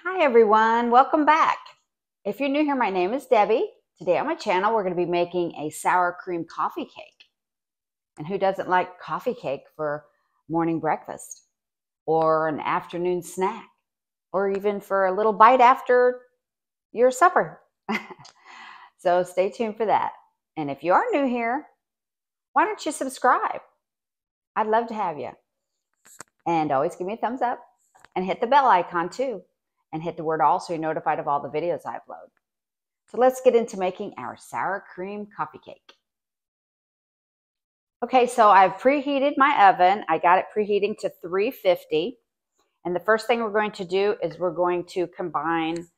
Hi everyone, welcome back. If you're new here, my name is Debbie. Today on my channel, we're going to be making a sour cream coffee cake. And who doesn't like coffee cake for morning breakfast or an afternoon snack or even for a little bite after your supper? So stay tuned for that. And if you are new here, why don't you subscribe? I'd love to have you. And always give me a thumbs up and hit the bell icon too. And hit the word all so you're notified of all the videos I upload. So let's get into making our sour cream coffee cake. Okay, so I've preheated my oven. I got it preheating to 350. And the first thing we're going to do is we're going to combine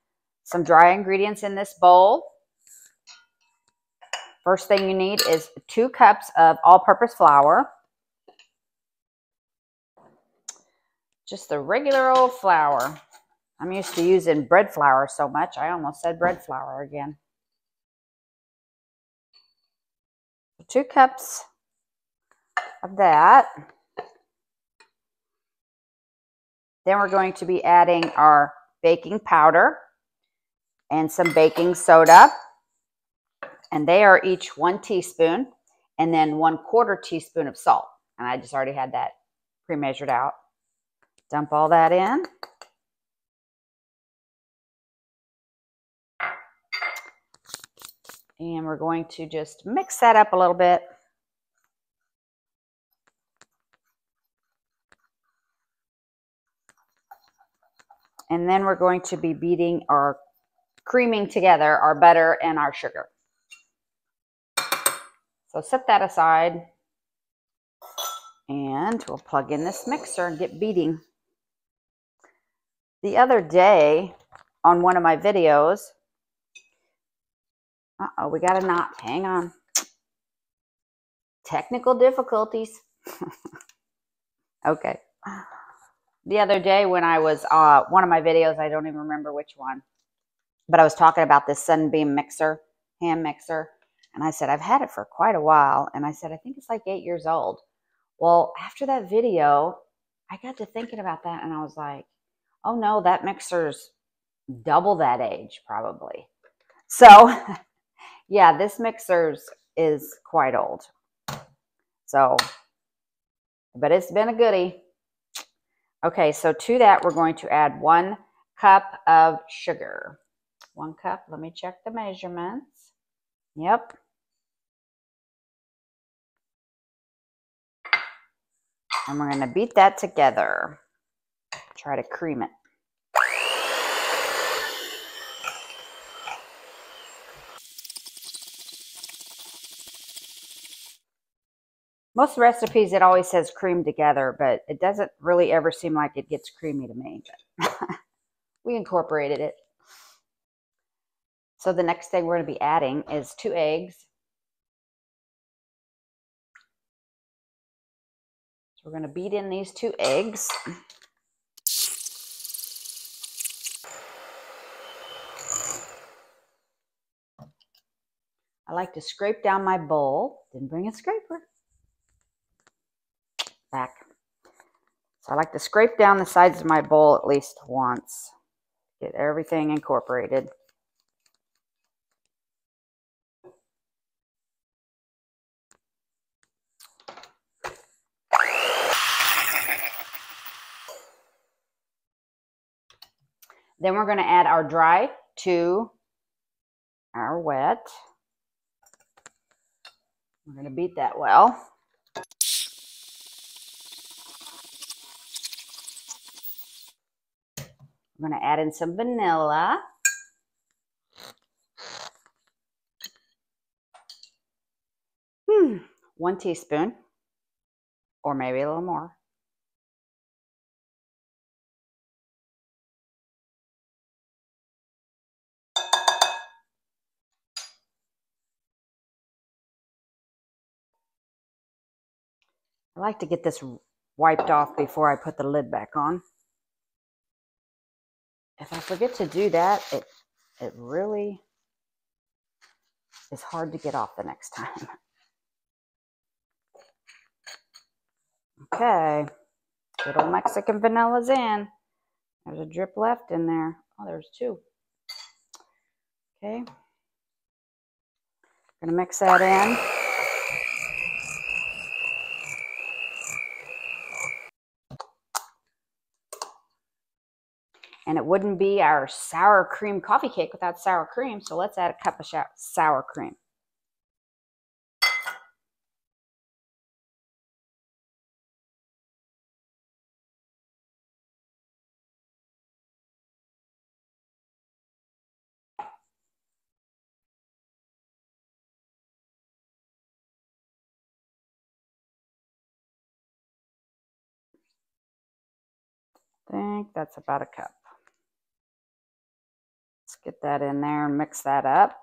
some dry ingredients in this bowl. First thing you need is 2 cups of all-purpose flour. Just the regular old flour. I'm used to using bread flour so much, I almost said bread flour again. 2 cups of that. Then we're going to be adding our baking powder and some baking soda. And they are each 1 teaspoon and then 1/4 teaspoon of salt. And I just already had that pre-measured out. Dump all that in. And we're going to just mix that up a little bit. And then we're going to be beating or creaming together our butter and our sugar. So set that aside. And we'll plug in this mixer and get beating. The other day on one of my videos, we got a knot. Hang on. Technical difficulties. Okay. The other day when I was, one of my videos, I don't even remember which one, but I was talking about this Sunbeam mixer, hand mixer. And I said, I've had it for quite a while. And I said, I think it's like 8 years old. Well, after that video, I got to thinking about that. And I was like, oh no, that mixer's double that age probably. So yeah, this mixer's is quite old. So, but it's been a goodie. Okay, so to that, we're going to add 1 cup of sugar. 1 cup, let me check the measurements. Yep. And we're going to beat that together. Try to cream it. Most recipes, it always says cream together, but it doesn't really ever seem like it gets creamy to me. We incorporated it. So the next thing we're going to be adding is 2 eggs. So we're going to beat in these 2 eggs. I like to scrape down my bowl. Didn't bring a scraper. Back. So I like to scrape down the sides of my bowl at least once. Get everything incorporated. Then we're going to add our dry to our wet. We're going to beat that well. I'm going to add in some vanilla. One teaspoon, or maybe a little more. I like to get this wiped off before I put the lid back on. If I forget to do that, it really is hard to get off the next time. Okay, good old Mexican vanilla's in. There's a drip left in there. Oh, there's two. Okay. Gonna mix that in. And it wouldn't be our sour cream coffee cake without sour cream. So let's add a cup of sour cream. I think that's about a cup. Let's get that in there and mix that up.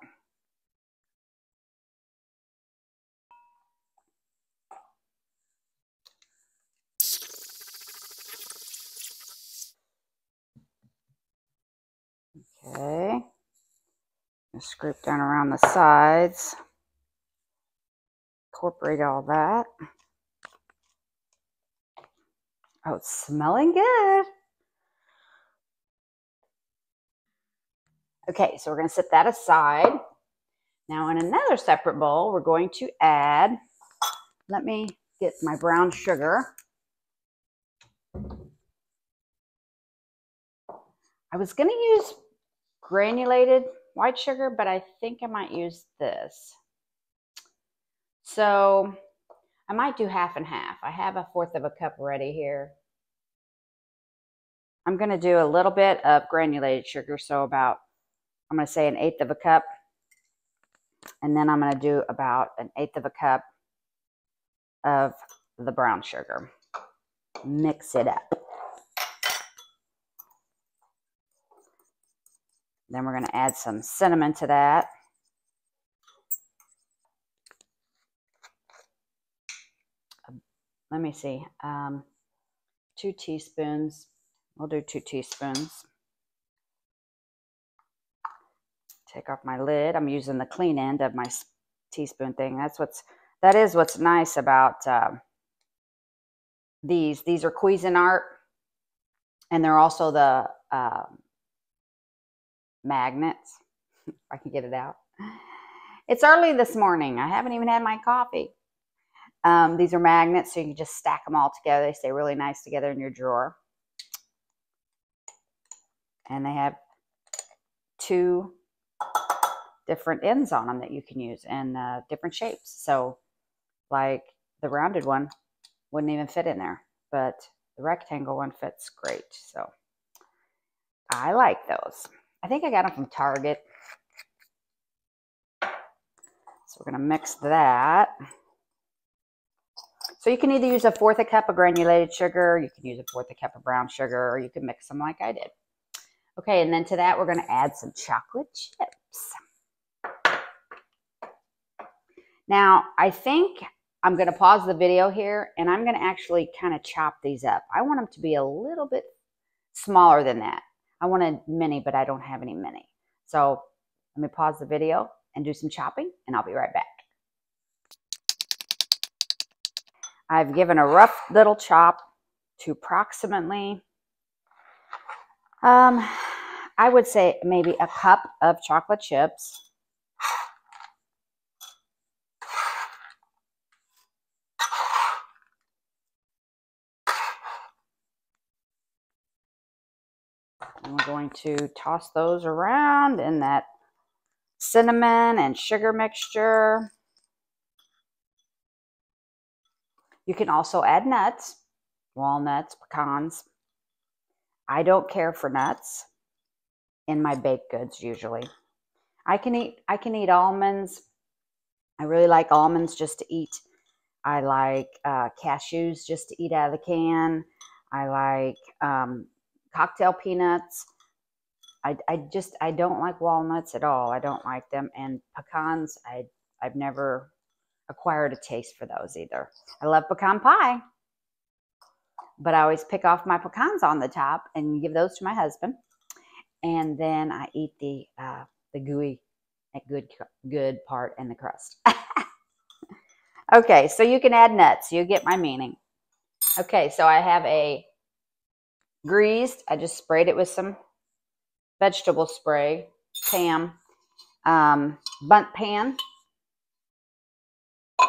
Okay. Just scrape down around the sides. Incorporate all that. Oh, it's smelling good. Okay, so we're going to set that aside. Now in another separate bowl, we're going to add, let me get my brown sugar. I was going to use granulated white sugar, but I think I might use this. So I might do half and half. I have 1/4 of a cup ready here. I'm going to do a little bit of granulated sugar, so about, I'm going to say 1/8 of a cup. And then I'm going to do about 1/8 of a cup of the brown sugar. Mix it up. Then we're going to add some cinnamon to that. Let me see. 2 teaspoons. We'll do 2 teaspoons. Take off my lid. I'm using the clean end of my teaspoon thing. That is what's nice about these. These are Cuisinart, and they're also the magnets. If I can get it out. It's early this morning. I haven't even had my coffee. These are magnets, so you can just stack them all together. They stay really nice together in your drawer. And they have 2 different ends on them that you can use in different shapes. So like the rounded one wouldn't even fit in there, but the rectangle one fits great. So I like those. I think I got them from Target. So we're going to mix that. So you can either use 1/4 a cup of granulated sugar, you can use 1/4 a cup of brown sugar, or you can mix them like I did. Okay, and then to that we're going to add some chocolate chips. Now, I think I'm going to pause the video here, and I'm going to actually kind of chop these up. I want them to be a little bit smaller than that. I want a mini, but I don't have any mini. So let me pause the video and do some chopping, and I'll be right back. I've given a rough little chop to approximately, I would say maybe a cup of chocolate chips. And we're going to toss those around in that cinnamon and sugar mixture. You can also add nuts, walnuts, pecans. I don't care for nuts in my baked goods usually. I can eat almonds. I really like almonds just to eat. I like cashews just to eat out of the can. I like cocktail peanuts. I don't like walnuts at all. I don't like them. And pecans, I've never acquired a taste for those either. I love pecan pie, but I always pick off my pecans on the top and give those to my husband. And then I eat the gooey, good part and the crust. Okay, so you can add nuts. You get my meaning. Okay, so I have a greased, I just sprayed it with some vegetable spray pan, Bundt pan.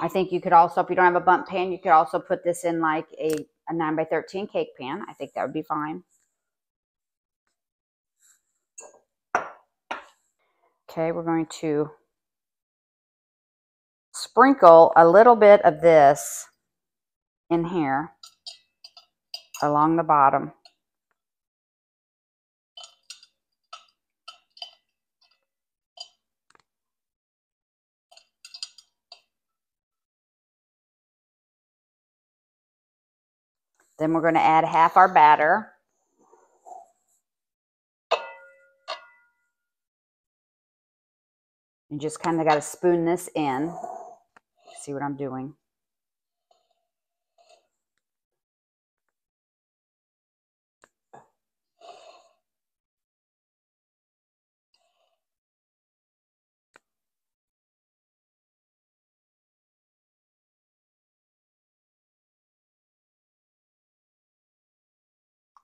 I think you could also, if you don't have a Bundt pan, you could also put this in like a 9x13 cake pan. I think that would be fine. Okay, we're going to sprinkle a little bit of this in here along the bottom. Then we're going to add half our batter. You just kind of got to spoon this in. See what I'm doing?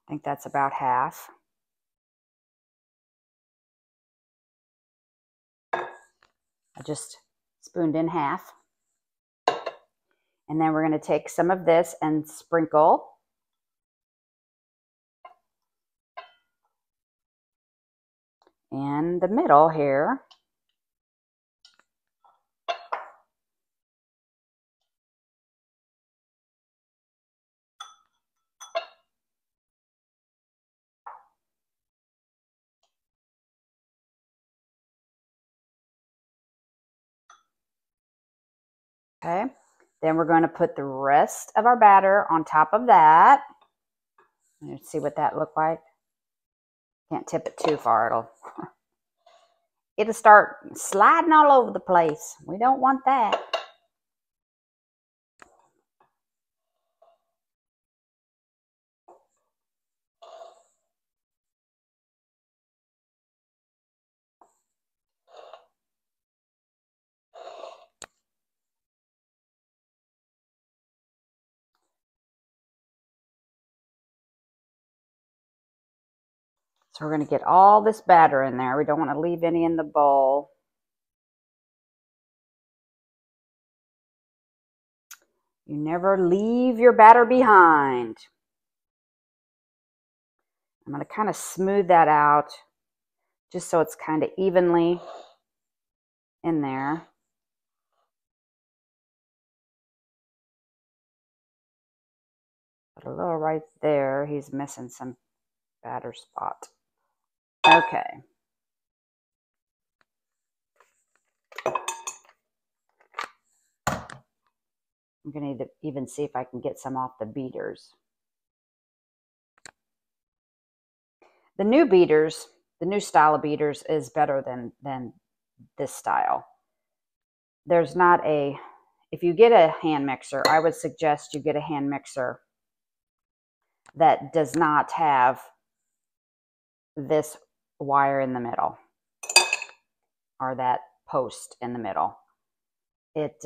I think that's about half. I just spooned in half. And then we're going to take some of this and sprinkle in the middle here. Okay, then we're going to put the rest of our batter on top of that. Let's see what that looked like. Can't tip it too far. It'll start sliding all over the place. We don't want that. So we're going to get all this batter in there. We don't want to leave any in the bowl. You never leave your batter behind. I'm going to kind of smooth that out just so it's kind of evenly in there. But a little right there, he's missing some batter spot. Okay. I'm going to even see if I can get some off the beaters. The new beaters, the new style of beaters is better than this style. There's not a, if you get a hand mixer, I would suggest you get a hand mixer that does not have this wire in the middle or that post in the middle. It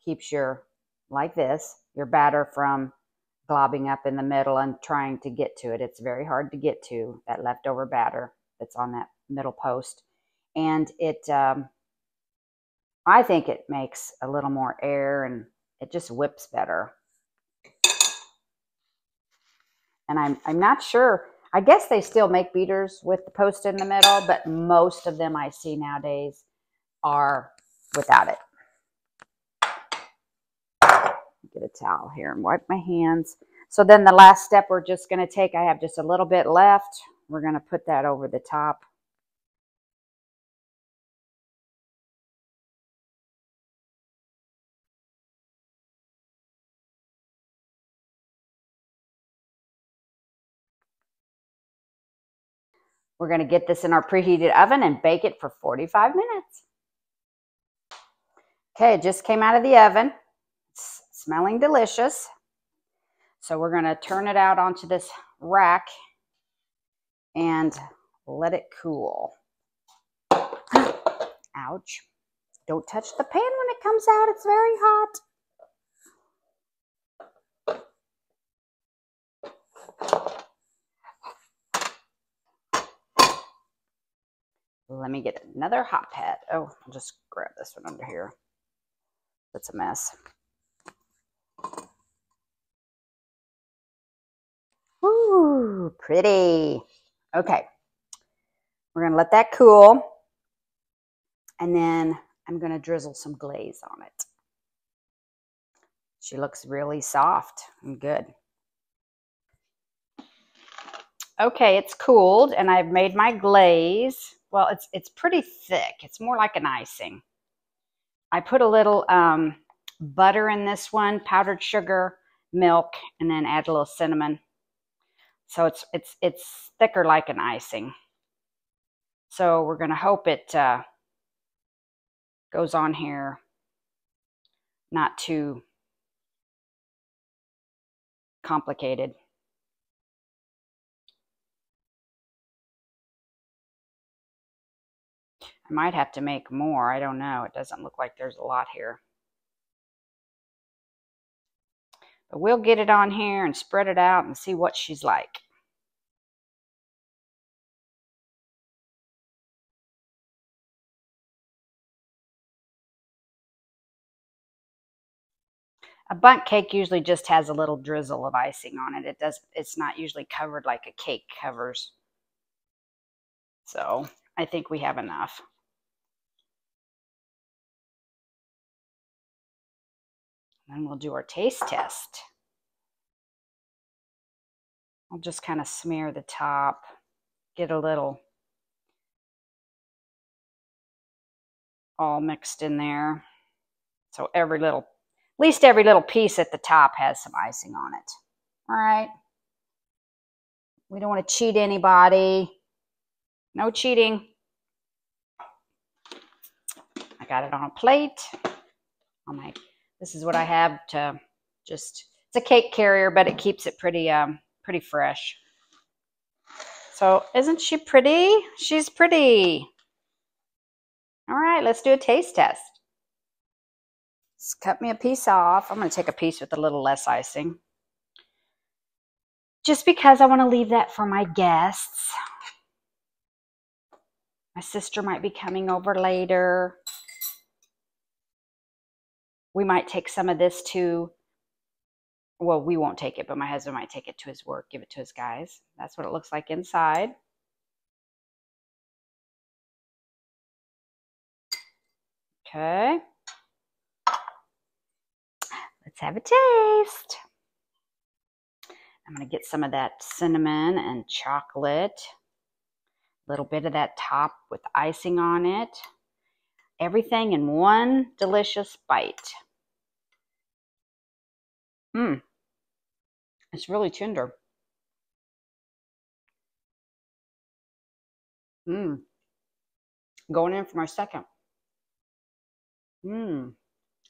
keeps your, like this, your batter from globbing up in the middle and trying to get to it. It's very hard to get to that leftover batter that's on that middle post. And it, I think it makes a little more air and it just whips better. And I'm not sure. I guess they still make beaters with the post in the middle, but most of them I see nowadays are without it. Get a towel here and wipe my hands. So then the last step we're just going to take, I have just a little bit left. We're going to put that over the top. We're going to get this in our preheated oven and bake it for 45 minutes. Okay, it just came out of the oven. It's smelling delicious. So we're going to turn it out onto this rack and let it cool. Ouch. Don't touch the pan when it comes out. It's very hot. Let me get another hot pad. Oh, I'll just grab this one under here. That's a mess. Ooh, pretty. Okay. We're going to let that cool. And then I'm going to drizzle some glaze on it. She looks really soft and good. Okay, it's cooled and I've made my glaze. Well, it's pretty thick. It's more like an icing. I put a little butter in this one, powdered sugar, milk, and then add a little cinnamon. So it's thicker like an icing. So we're going to hope it goes on here not too complicated. I might have to make more. I don't know. It doesn't look like there's a lot here. But we'll get it on here and spread it out and see what she's like. A bundt cake usually just has a little drizzle of icing on it. It's not usually covered like a cake covers. So I think we have enough. Then we'll do our taste test. I'll just kind of smear the top, get a little all mixed in there. So at least every little piece at the top has some icing on it. All right. We don't want to cheat anybody. No cheating. I got it on a plate. This is what I have to it's a cake carrier, but it keeps it pretty fresh. So isn't she pretty? She's pretty. All right, let's do a taste test. Let's cut me a piece off. I'm going to take a piece with a little less icing. Just because I want to leave that for my guests. My sister might be coming over later. We might take some of this to, well, we won't take it, but my husband might take it to his work, give it to his guys. That's what it looks like inside. Okay. Let's have a taste. I'm going to get some of that cinnamon and chocolate. A little bit of that top with icing on it. Everything in one delicious bite. It's really tender. Going in for my second. You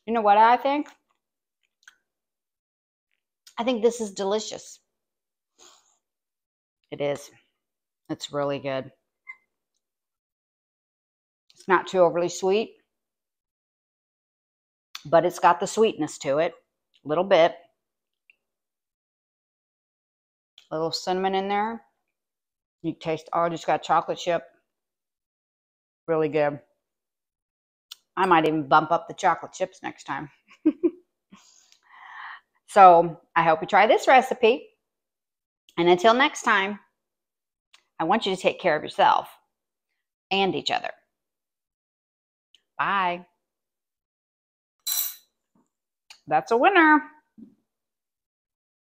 know what I think? I think this is delicious. It is. It's really good. It's not too overly sweet, but it's got the sweetness to it. A little bit. A little cinnamon in there. You taste, oh, just got chocolate chip. Really good. I might even bump up the chocolate chips next time. So I hope you try this recipe. And until next time, I want you to take care of yourself and each other. Bye. That's a winner.